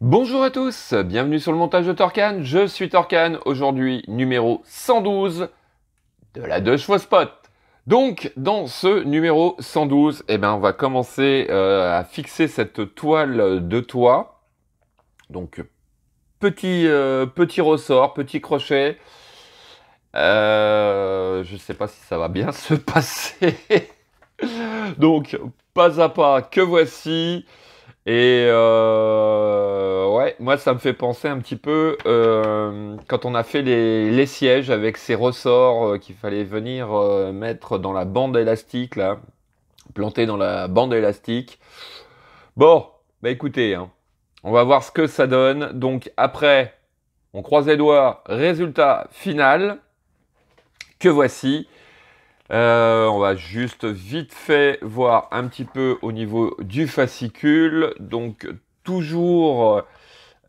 Bonjour à tous, bienvenue sur le montage de Torcan, je suis Torcan, aujourd'hui numéro 112 de la 2 chevaux spot. Donc dans ce numéro 112, on va commencer à fixer cette toile de toit. Donc petit ressort, petit crochet. Je sais pas si ça va bien se passer. Donc pas à pas, que voici. Et ouais, moi ça me fait penser un petit peu quand on a fait les sièges avec ces ressorts qu'il fallait venir mettre dans la bande élastique là, planter dans la bande élastique. Bon, bah écoutez, hein, on va voir ce que ça donne. Donc après, on croise les doigts, résultat final, que voici. On va juste vite fait voir un petit peu au niveau du fascicule. Donc toujours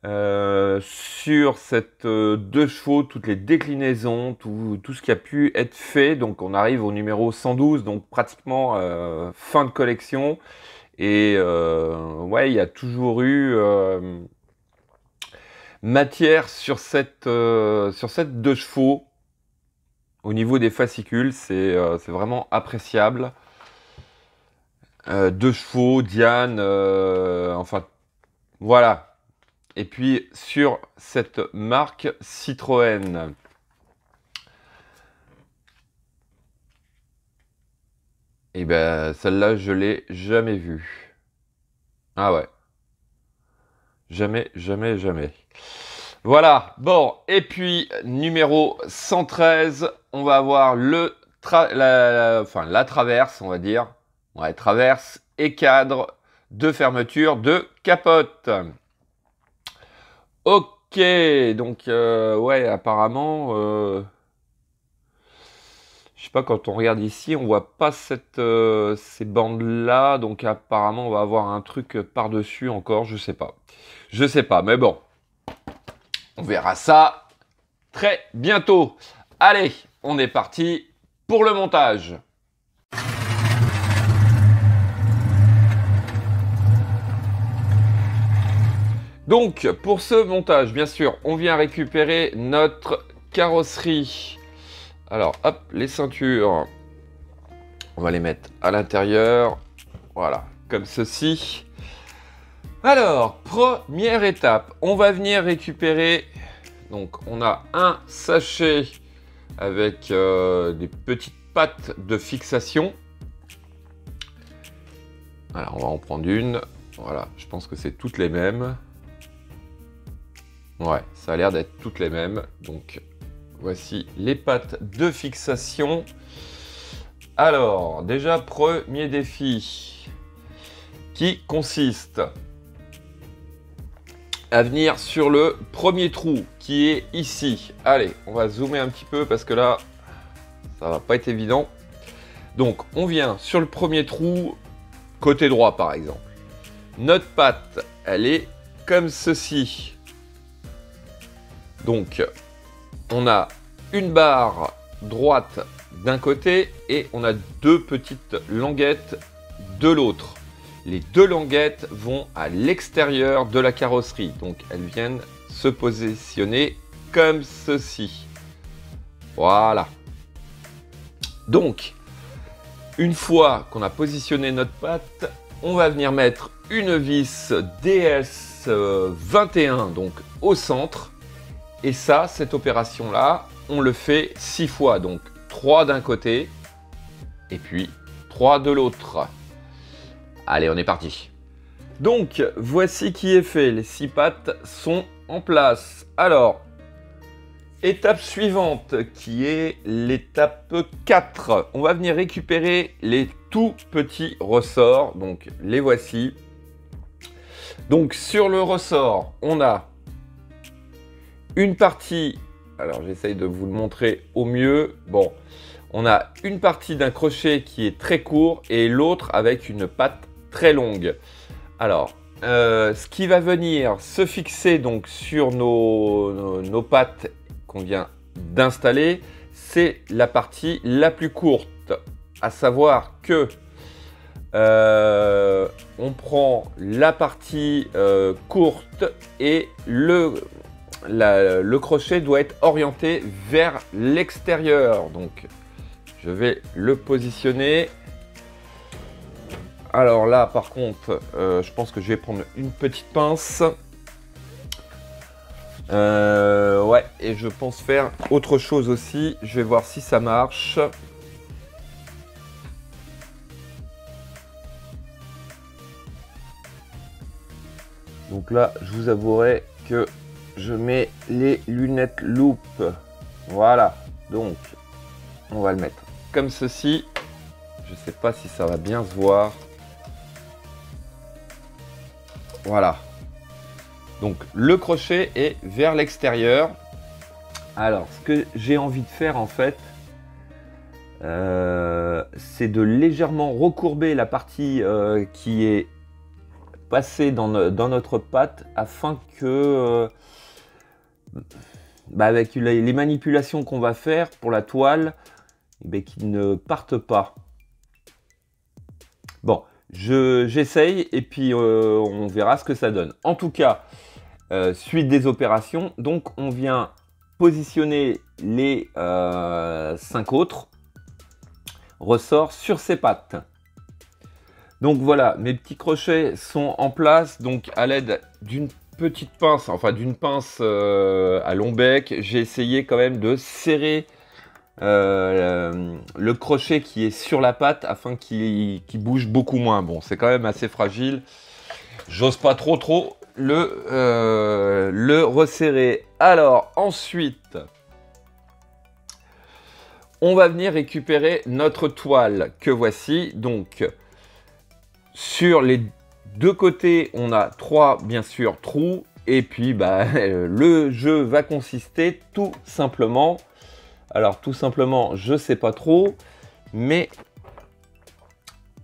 sur cette 2 chevaux, toutes les déclinaisons, tout ce qui a pu être fait. Donc on arrive au numéro 112, donc pratiquement fin de collection. Et ouais, il y a toujours eu matière sur cette 2 chevaux. Au niveau des fascicules, c'est vraiment appréciable. 2 chevaux, Diane, enfin, voilà. Et puis, sur cette marque Citroën. Et ben, celle-là, je l'ai jamais vue. Ah ouais. Jamais, jamais, jamais. Voilà, bon, et puis numéro 113, on va avoir la traverse, on va dire. Ouais, traverse et cadre de fermeture de capote. Ok, donc ouais, apparemment, je sais pas, quand on regarde ici, on voit pas ces bandes-là, donc apparemment on va avoir un truc par-dessus encore, je sais pas. Je sais pas, mais bon. On verra ça très bientôt. Allez, on est parti pour le montage. Donc, pour ce montage, bien sûr, on vient récupérer notre carrosserie. Alors, hop, les ceintures, on va les mettre à l'intérieur. Voilà, comme ceci. Alors, première étape, on va venir récupérer. Donc, on a un sachet avec des petites pattes de fixation. Alors, on va en prendre une. Voilà, je pense que c'est toutes les mêmes. Ouais, ça a l'air d'être toutes les mêmes. Donc, voici les pattes de fixation. Alors, déjà, premier défi qui consiste à venir sur le premier trou qui est ici. Allez, on va zoomer un petit peu parce que là, ça va pas être évident. Donc, on vient sur le premier trou, côté droit par exemple. Notre patte, elle est comme ceci. Donc, on a une barre droite d'un côté et on a deux petites languettes de l'autre. Les deux languettes vont à l'extérieur de la carrosserie. Donc, elles viennent se positionner comme ceci. Voilà. Donc, une fois qu'on a positionné notre patte, on va venir mettre une vis DS21 donc au centre. Et ça, cette opération-là, on le fait 6 fois. Donc, 3 d'un côté et puis 3 de l'autre. Allez, on est parti. Donc, voici qui est fait. Les 6 pattes sont en place. Alors, étape suivante, qui est l'étape 4. On va venir récupérer les tout petits ressorts. Donc, les voici. Donc, sur le ressort, on a une partie... Alors, j'essaye de vous le montrer au mieux. Bon, on a une partie d'un crochet qui est très court et l'autre avec une patte très longue. Alors, ce qui va venir se fixer donc sur nos pattes qu'on vient d'installer, c'est la partie la plus courte. À savoir que On prend la partie courte et le crochet doit être orienté vers l'extérieur. Donc, je vais le positionner. Alors là, par contre, je pense que je vais prendre une petite pince. Ouais, et je pense faire autre chose aussi. Je vais voir si ça marche. Donc là, je vous avouerai que je mets les lunettes loupe. Voilà, donc on va le mettre comme ceci. Je ne sais pas si ça va bien se voir. Voilà. Donc le crochet est vers l'extérieur. Alors, ce que j'ai envie de faire en fait, c'est de légèrement recourber la partie qui est passée dans notre patte afin que, avec les manipulations qu'on va faire pour la toile, qu'ils ne partent pas. Bon, j'essaye et puis on verra ce que ça donne. En tout cas, suite des opérations, donc on vient positionner les 5 autres ressorts sur ces pattes. Donc voilà, mes petits crochets sont en place, donc à l'aide d'une petite pince, enfin d'une pince à long bec, j'ai essayé quand même de serrer le crochet qui est sur la patte afin qu'il bouge beaucoup moins. Bon, c'est quand même assez fragile, j'ose pas trop le resserrer. Alors ensuite, on va venir récupérer notre toile que voici. Donc sur les deux côtés, on a 3 bien sûr trous, et puis le jeu va consister tout simplement, alors tout simplement je sais pas trop, mais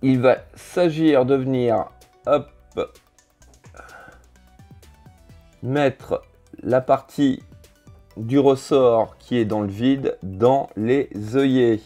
il va s'agir de venir hop, mettre la partie du ressort qui est dans le vide dans les œillets,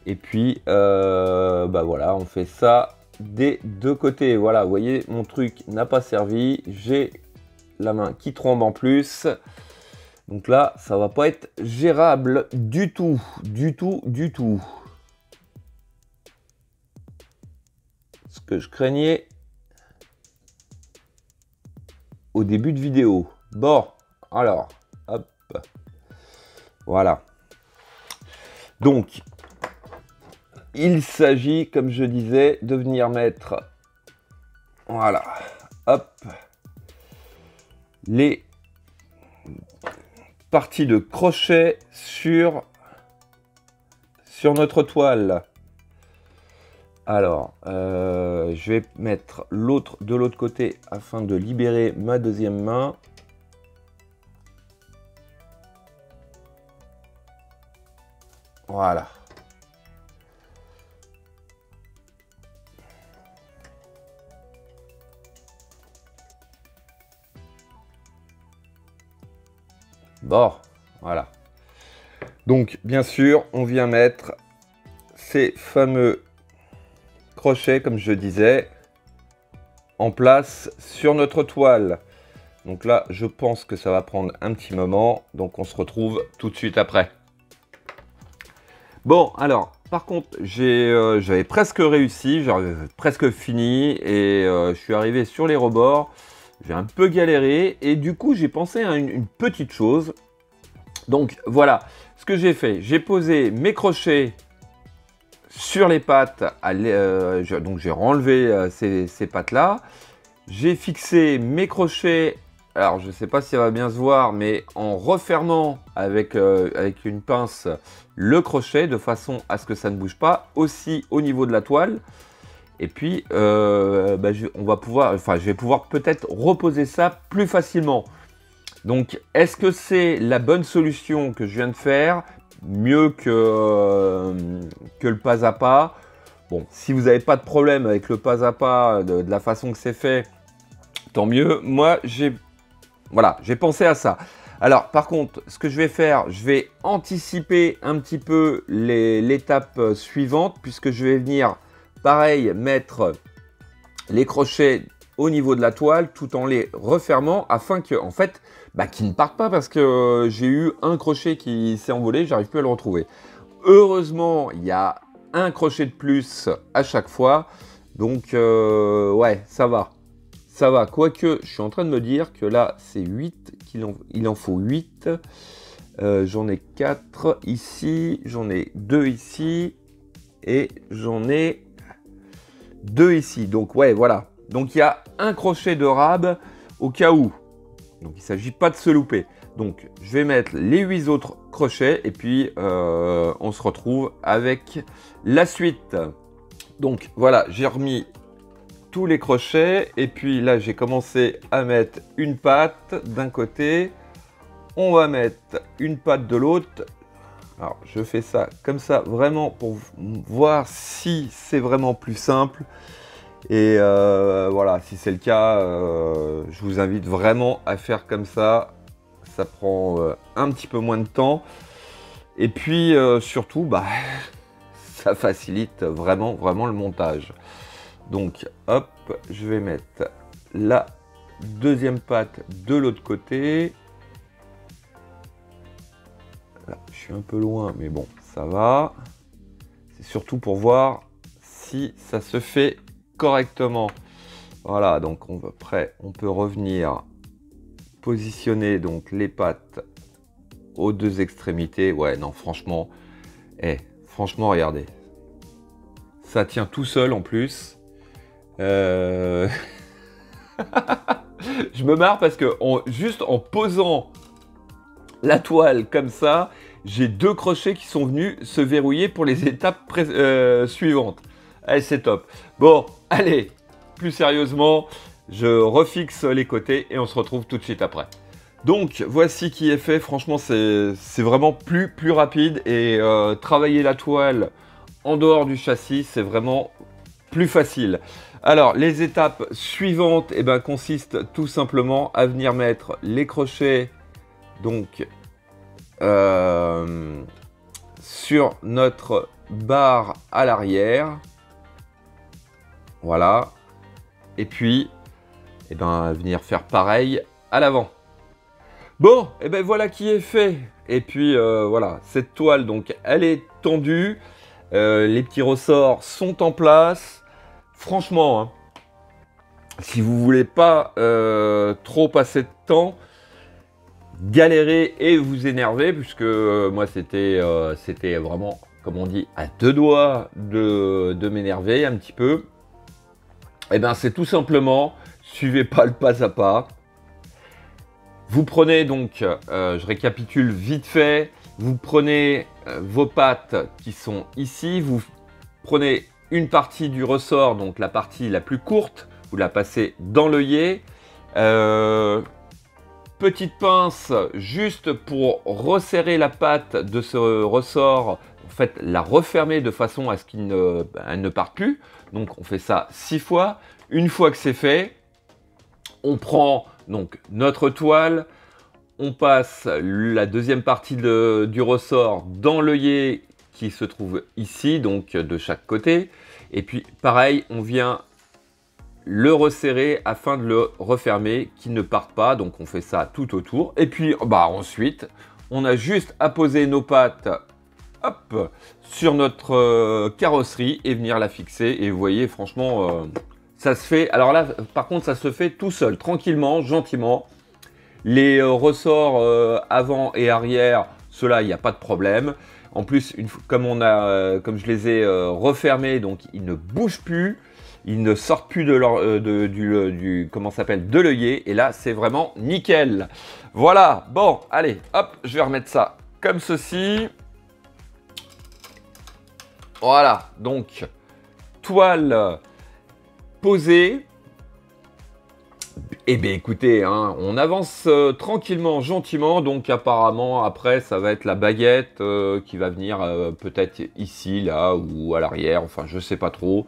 et puis voilà, on fait ça des deux côtés. Voilà, vous voyez, mon truc n'a pas servi, j'ai la main qui tremble en plus, donc là ça va pas être gérable du tout. Ce que je craignais au début de vidéo. Bon, alors hop, voilà, donc il s'agit, comme je disais, de venir mettre, voilà, hop, les parties de crochet sur notre toile. Alors, je vais mettre l'autre de l'autre côté afin de libérer ma deuxième main. Voilà. Bon, voilà. Donc, bien sûr, on vient mettre ces fameux crochets, comme je disais, en place sur notre toile. Donc là, je pense que ça va prendre un petit moment. Donc, on se retrouve tout de suite après. Bon, alors, par contre, j'avais presque réussi, j'avais presque fini, et je suis arrivé sur les rebords. J'ai un peu galéré et du coup j'ai pensé à une petite chose. Donc voilà ce que j'ai fait. J'ai posé mes crochets sur les pattes. Donc j'ai renlevé ces pattes là. J'ai fixé mes crochets. Alors je ne sais pas si ça va bien se voir, mais en refermant avec une pince le crochet de façon à ce que ça ne bouge pas. Aussi au niveau de la toile. Et puis, je vais pouvoir peut-être reposer ça plus facilement. Donc, est-ce que c'est la bonne solution que je viens de faire? Mieux que le pas à pas. Bon, si vous n'avez pas de problème avec le pas à pas de la façon que c'est fait, tant mieux. Moi, j'ai pensé à ça. Alors, par contre, ce que je vais faire, je vais anticiper un petit peu l'étape suivante, puisque je vais venir pareil, mettre les crochets au niveau de la toile tout en les refermant afin que, en fait, qu'ils ne partent pas parce que j'ai eu un crochet qui s'est envolé, j'arrive plus à le retrouver. Heureusement, il y a un crochet de plus à chaque fois, donc ouais, ça va. Ça va, quoique je suis en train de me dire que là, c'est 8, il en faut 8. J'en ai 4 ici, j'en ai 2 ici, et j'en ai 2 ici. Donc ouais, voilà. Donc il y a un crochet de rab au cas où. Donc il ne s'agit pas de se louper. Donc je vais mettre les 8 autres crochets, et puis on se retrouve avec la suite. Donc voilà, j'ai remis tous les crochets, et puis là j'ai commencé à mettre une patte d'un côté, on va mettre une patte de l'autre. Alors je fais ça comme ça vraiment pour voir si c'est vraiment plus simple, et voilà, si c'est le cas, je vous invite vraiment à faire comme ça. Ça prend un petit peu moins de temps, et puis surtout ça facilite vraiment le montage. Donc hop, je vais mettre la deuxième patte de l'autre côté. Là, je suis un peu loin, mais bon, ça va. C'est surtout pour voir si ça se fait correctement. Voilà, donc on peut revenir positionner donc les pattes aux deux extrémités. Ouais, non, franchement, franchement, regardez. Ça tient tout seul en plus. Je me marre parce que juste en posant la toile comme ça, j'ai 2 crochets qui sont venus se verrouiller pour les étapes suivantes. Allez, c'est top. Bon, allez, plus sérieusement, je refixe les côtés et on se retrouve tout de suite après. Donc, voici qui est fait. Franchement, c'est vraiment plus rapide, et travailler la toile en dehors du châssis, c'est vraiment plus facile. Alors, les étapes suivantes consistent tout simplement à venir mettre les crochets donc sur notre barre à l'arrière. Voilà. Et puis, venir faire pareil à l'avant. Bon, voilà qui est fait. Et puis, voilà, cette toile, donc, elle est tendue. Les petits ressorts sont en place. Franchement, hein, si vous voulez pas trop passer de temps, galérer et vous énerver, puisque moi c'était vraiment, comme on dit, à 2 doigts de m'énerver un petit peu. C'est tout simplement, suivez pas le pas à pas. Vous prenez donc, je récapitule vite fait, vous prenez vos pattes qui sont ici, vous prenez une partie du ressort, donc la partie la plus courte, vous la passez dans l'œillet. Petite pince juste pour resserrer la patte de ce ressort, en fait la refermer de façon à ce qu'il ne parte plus. Donc on fait ça 6 fois. Une fois que c'est fait, on prend donc notre toile, on passe la deuxième partie du ressort dans l'œillet qui se trouve ici, donc de chaque côté. Et puis pareil, on vient le resserrer afin de le refermer, qu'il ne parte pas. Donc on fait ça tout autour. Et puis ensuite, on a juste à poser nos pattes hop, sur notre carrosserie et venir la fixer. Et vous voyez, franchement, ça se fait. Alors là, par contre, ça se fait tout seul, tranquillement, gentiment. Les ressorts avant et arrière, ceux-là, il n'y a pas de problème. En plus, comme je les ai refermés, donc ils ne bougent plus, ils ne sortent plus de l'œillet. Et là, c'est vraiment nickel. Voilà. Bon, allez, hop, je vais remettre ça comme ceci. Voilà. Donc, toile posée. Eh bien écoutez, hein, on avance tranquillement, gentiment, donc apparemment après ça va être la baguette qui va venir peut-être ici, là ou à l'arrière, enfin je sais pas trop.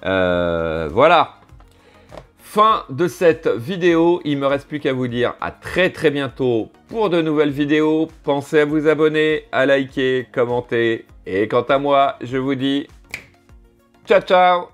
Voilà, fin de cette vidéo, il me reste plus qu'à vous dire à très bientôt pour de nouvelles vidéos. Pensez à vous abonner, à liker, commenter, et quant à moi je vous dis Ciao, ciao!